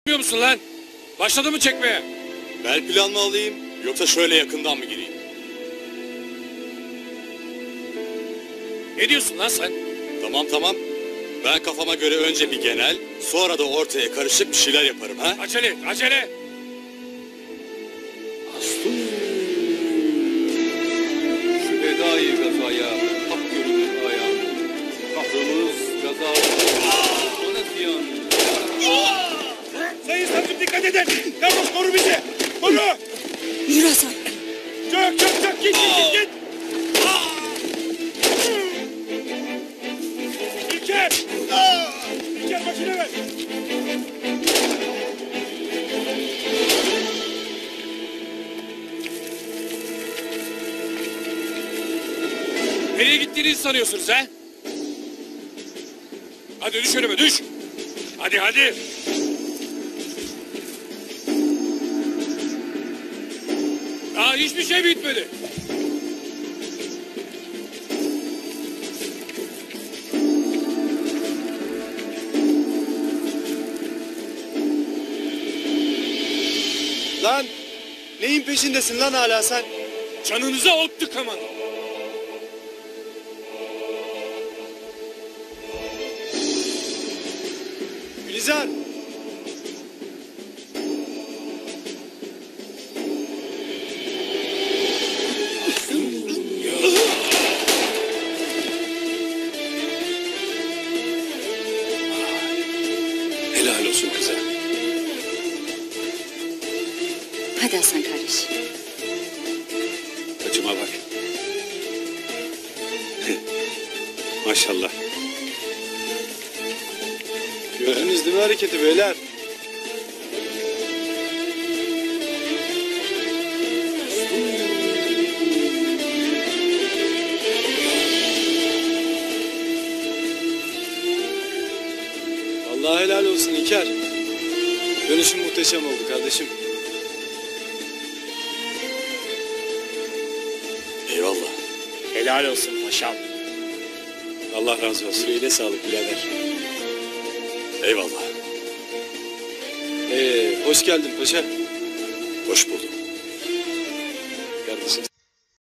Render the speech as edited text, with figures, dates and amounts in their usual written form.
Biliyor musun lan? Başladı mı çekmeye? Bel plan mı alayım yoksa şöyle yakından mı gireyim? Ne diyorsun lan sen? Tamam. Ben kafama göre önce bir genel, sonra da ortaya karışık bir şeyler yaparım ha? Acele. Şu bedayı gazaya, hak görünür ayağa. Kahrımız gaza, ona ziyan. Sayın savcım dikkat edin. Carlos koru bizi. Koru. Yürü Hasan. Çök. Git. İlker başına ver. Nereye gittiğinizi sanıyorsunuz ha? Hadi düş önüme düş. Hadi. Daha hiçbir şey bitmedi. Lan neyin peşindesin lan hala sen? Canınıza ot tıkaman. Gülizar. Helal olsun kıza. Hadi Hasan kardeş. Saçıma bak. Maşallah. Gördünüz değil mi hareketi beyler? Vallahi helal olsun İlker. Dönüşüm muhteşem oldu kardeşim. Eyvallah. Helal olsun paşam. Allah razı olsun. Yüreğine sağlık birader. Eyvallah. Hoş geldin paşa. Hoş bulduk.